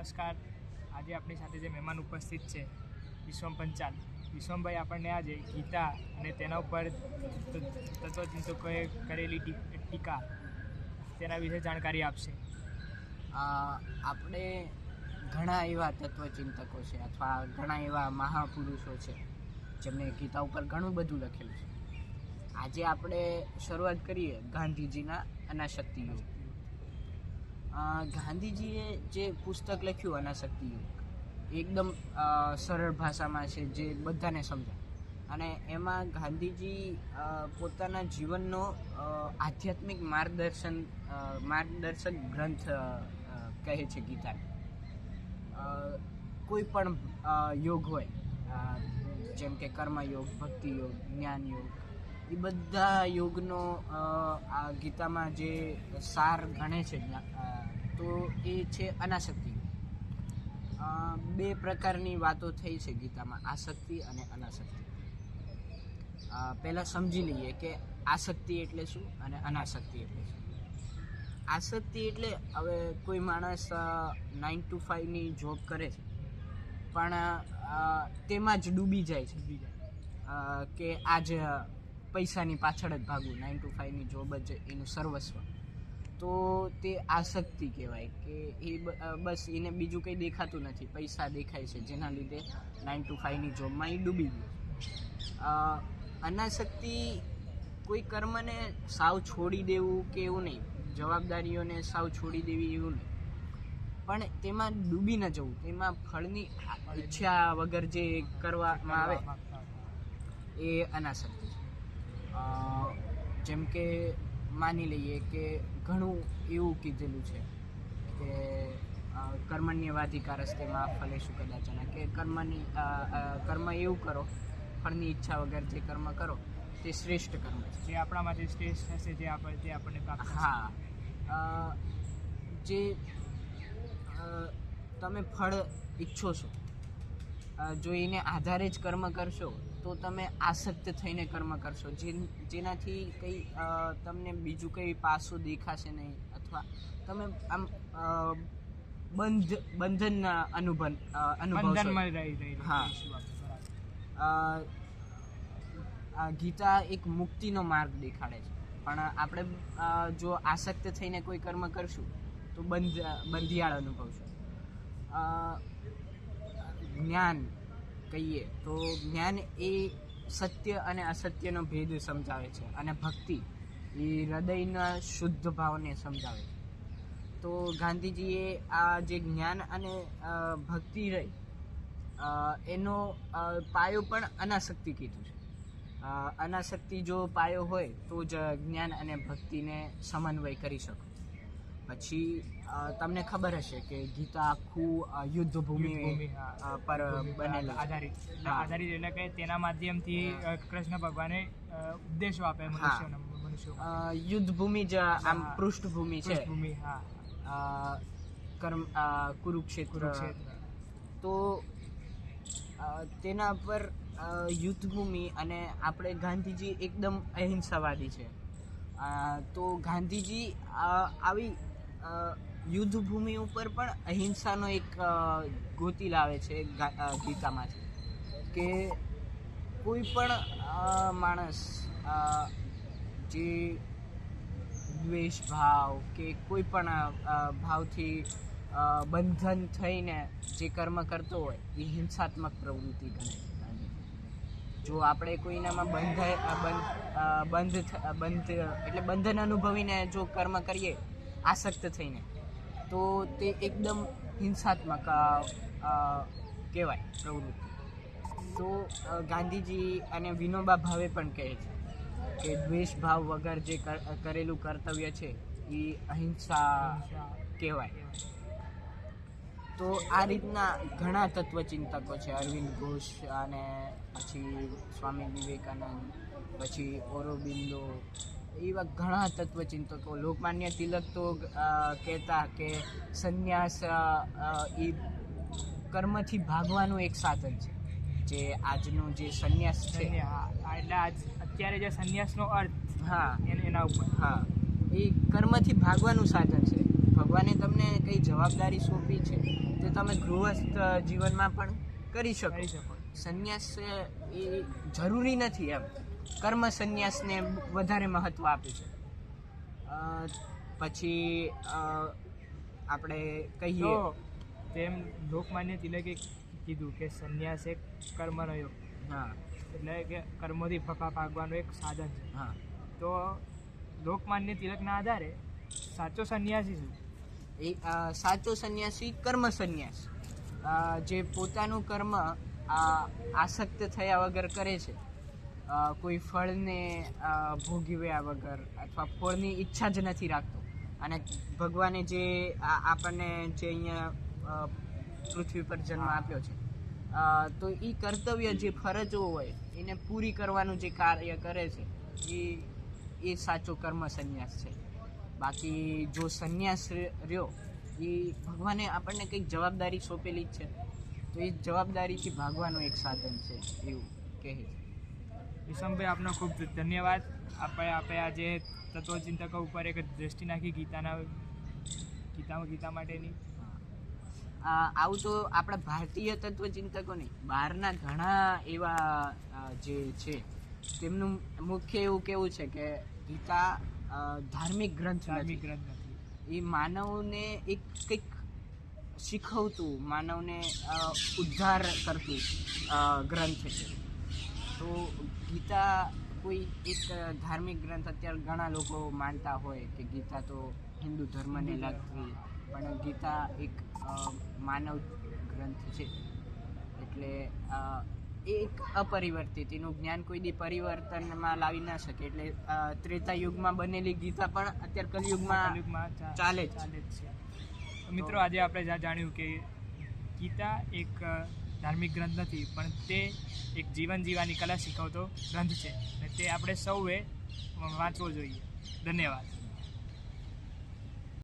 નમસ્કાર. આજે આપણી સાથે જે મહેમાન ઉપસ્થિત છે વિશ્વમ પંચાલ, વિશ્વમભાઈ આપણને આજે ગીતા અને તેના ઉપર તત્વચિંતકોએ કરેલી ટીકા તેના વિશે જાણકારી આપશે. આપણે ઘણા એવા તત્વચિંતકો છે અથવા ઘણા એવા મહાપુરુષો છે જેમને ગીતા ઉપર ઘણું બધું લખેલું છે. આજે આપણે શરૂઆત કરીએ ગાંધીજીના અનાશક્તિ યોગ. ગાંધીજીએ જે પુસ્તક લખ્યું અનાશક્તિ યોગ એકદમ સરળ ભાષામાં છે, જે બધાને સમજાય. અને એમાં ગાંધીજી પોતાના જીવનનો આધ્યાત્મિક માર્ગદર્શક ગ્રંથ કહે છે ગીતાને. કોઈ પણ યોગ હોય, જેમ કે કર્મયોગ, ભક્તિ યોગ, જ્ઞાન યોગ, એ બધા યોગનો આ ગીતામાં જે સાર ગણે છે તો એ છે અનાસક્તિ. બે પ્રકારની વાતો થઈ છે ગીતામાં, આસક્તિ અને અનાસક્તિ. પહેલાં સમજી લઈએ કે આસક્તિ એટલે શું અને અનાસક્તિ એટલે શું. આસક્તિ એટલે હવે કોઈ માણસ 9 to 5ની જોબ કરે છે પણ તેમાં જ ડૂબી જાય છે કે આજ પૈસાની પાછળ જ ભાગવું, 9 to 5ની જોબ જ એનું સર્વસ્વ, તો તે આસક્તિ કહેવાય. કે એ બસ એને બીજું કંઈ દેખાતું નથી, પૈસા દેખાય છે, જેના લીધે 9 to 5ની જોબમાં એ ડૂબી ગયો. અનાસક્તિ કોઈ કર્મને સાવ છોડી દેવું કે એવું નહીં, જવાબદારીઓને સાવ છોડી દેવી એવું નહીં, પણ તેમાં ડૂબી ન જવું, તેમાં ફળની ઈચ્છા વગર જે કરવામાં આવે એ અનાસક્તિ છે. જેમ કે માની લઈએ કે ઘણું એવું કીધેલું છે કે કર્મણ્યવાધિકારસ્તે મા ફલેષુ કદાચન, કે કર્મ એવું કરો, ફળની ઈચ્છા વગર જે કર્મ કરો તે શ્રેષ્ઠ કર્મ છે, જે આપણા માટે શ્રેષ્ઠ હશે, જે આપણને પ્રાપ્ત થશે. હા, જે તમે ફળ ઈચ્છો છો, જો એને આધારે જ કર્મ કરશો તો તમે આસક્ત થઈને કર્મ કરશો, જેનાથી કંઈ તમને બીજું કંઈ પાસું દેખાશે નહીં, અથવા તમે આમ બંધન અનુભવશો. હા, ગીતા એક મુક્તિનો માર્ગ દેખાડે છે, પણ આપણે જો આસક્ત થઈને કોઈ કર્મ કરશું તો બંધિયાળ અનુભવશું. જ્ઞાન કહીએ તો જ્ઞાન એ સત્ય અને અસત્યનો ભેદ સમજાવે છે, અને ભક્તિ એ હૃદયના શુદ્ધ ભાવને સમજાવે છે. તો ગાંધીજીએ આ જે જ્ઞાન અને ભક્તિ રહી એનો પાયો પણ અનાસક્તિ કીધું છે. અનાસક્તિ જો પાયો હોય તો જ જ્ઞાન અને ભક્તિને સમન્વય કરી શકો. પછી તમને ખબર હશે કે ગીતા આખું યુદ્ધ ભૂમિ પર બનેલું આધારિત, એટલે કે તેના માધ્યમથી કૃષ્ણ ભગવાને ઉપદેશો આપે મનુષ્યો. યુદ્ધ ભૂમિ જ આમ પૃષ્ઠભૂમિ છે. કુરુક્ષેત્ર. તો તેના પર યુદ્ધભૂમિ, અને આપણે ગાંધીજી એકદમ અહિંસાવાદી છે. તો ગાંધીજી આવી યુદ્ધભૂમિ ઉપર પણ અહિંસાનો એક ગોતી લાવે છે ગીતામાંથી, કે કોઈ પણ માણસ જે દ્વેષ ભાવ કે કોઈ પણ ભાવથી બંધન થઈને જે કર્મ કરતો હોય એ હિંસાત્મક પ્રવૃત્તિ ગણાય. જો આપણે કોઈનામાં બંધન અનુભવીને જો કર્મ કરીએ આસક્ત થઈને, તો તે એકદમ હિંસાત્મક કહેવાય પ્રવૃત્તિ. તો ગાંધીજી અને વિનોબા ભાવે પણ કહે છે કે દ્વેષ ભાવ વગર જે કરેલું કર્તવ્ય છે એ અહિંસા કહેવાય. તો આ રીતના ઘણા તત્વચિંતકો છે, અરવિંદ ઘોષ, અને પછી સ્વામી વિવેકાનંદ, પછી ઓરોબિંદો, એવા ઘણા તત્વચિંતકો. લોકમાન્ય તિલક તો કહેતા કે સંન્યાસ એ કર્મથી ભાગવાનું એક સાધન છે. જે આજનું જે સંન્યાસ છે, એટલે અત્યારે જે સંન્યાસનો અર્થ, હા, એના ઉપર, હા, એ કર્મથી ભાગવાનું સાધન છે. ભગવાને તમને કઈ જવાબદારી સોંપી છે તે તમે ગૃહસ્થ જીવનમાં પણ કરી કરી શકો. શકો. સંન્યાસ એ જરૂરી નથી એમ. કર્મ સંન્યાસને વધારે મહત્વ આપે છે. પછી આપણે કહીએ તો તેમ લોકમાન્ય તિલકે કીધું કે સંન્યાસ એક કર્મનો યોગ, હા એટલે કે કર્મોથી ફફા ભાગવાનું એક સાધન છે. હા તો લોકમાન્ય તિલકના આધારે સાચો સંન્યાસી શું? એ સાચો સંન્યાસી કર્મ સંન્યાસ, જે પોતાનું કર્મ આસક્ત થયા વગર કરે છે, કોઈ ફળને ભોગવ્યા વગર અથવા ફળની ઈચ્છા જ નથી રાખતો. અને ભગવાને જે આપણને જે અહીંયા પૃથ્વી પર જન્મ આપ્યો છે, તો એ કર્તવ્ય જે ફરજો હોય એને પૂરી કરવાનું જે કાર્ય કરે છે એ સાચો કર્મ સંન્યાસ છે. બાકી જો સંન્યાસ રહ્યો એ ભગવાને આપણને કંઈક જવાબદારી સોંપેલી જ છે, તો એ જવાબદારીથી ભાગવાનું એક સાધન છે એવું કહે છે. વિષમભાઈ, આપનો ખૂબ ધન્યવાદ. આપણે આજે તત્વચિંતકો ઉપર એક દ્રષ્ટિ નાખી ગીતા માટેની. આવું તો આપણા ભારતીય તત્વચિંતકો નહીં, બહારના ઘણા એવા જે છે તેમનું મુખ્ય એવું કેવું છે કે ગીતા ધાર્મિક ગ્રંથ નથી. એ માનવને એક કંઈક શીખવતું, માનવને ઉદ્ધાર કરતું ગ્રંથ છે. તો ગીતા કોઈ એક ધાર્મિક ગ્રંથ, અત્યારે ઘણા લોકો માનતા હોય કે ગીતા તો હિન્દુ ધર્મને લગતી, પણ ગીતા એક માનવ ગ્રંથ છે. એટલે એ એક અપરિવર્તિત, એનું જ્ઞાન કોઈ દી પરિવર્તનમાં લાવી ના શકે. એટલે ત્રેતા યુગમાં બનેલી ગીતા પણ અત્યારે કલયુગમાં ચાલે જ છે. મિત્રો, આજે આપણે જાણ્યું કે ગીતા એક ધાર્મિક ગ્રંથ નથી, પણ તે એક જીવન જીવવાની કલા શીખવતો ગ્રંથ છે, અને તે આપણે સૌએ વાંચવો જોઈએ. ધન્યવાદ.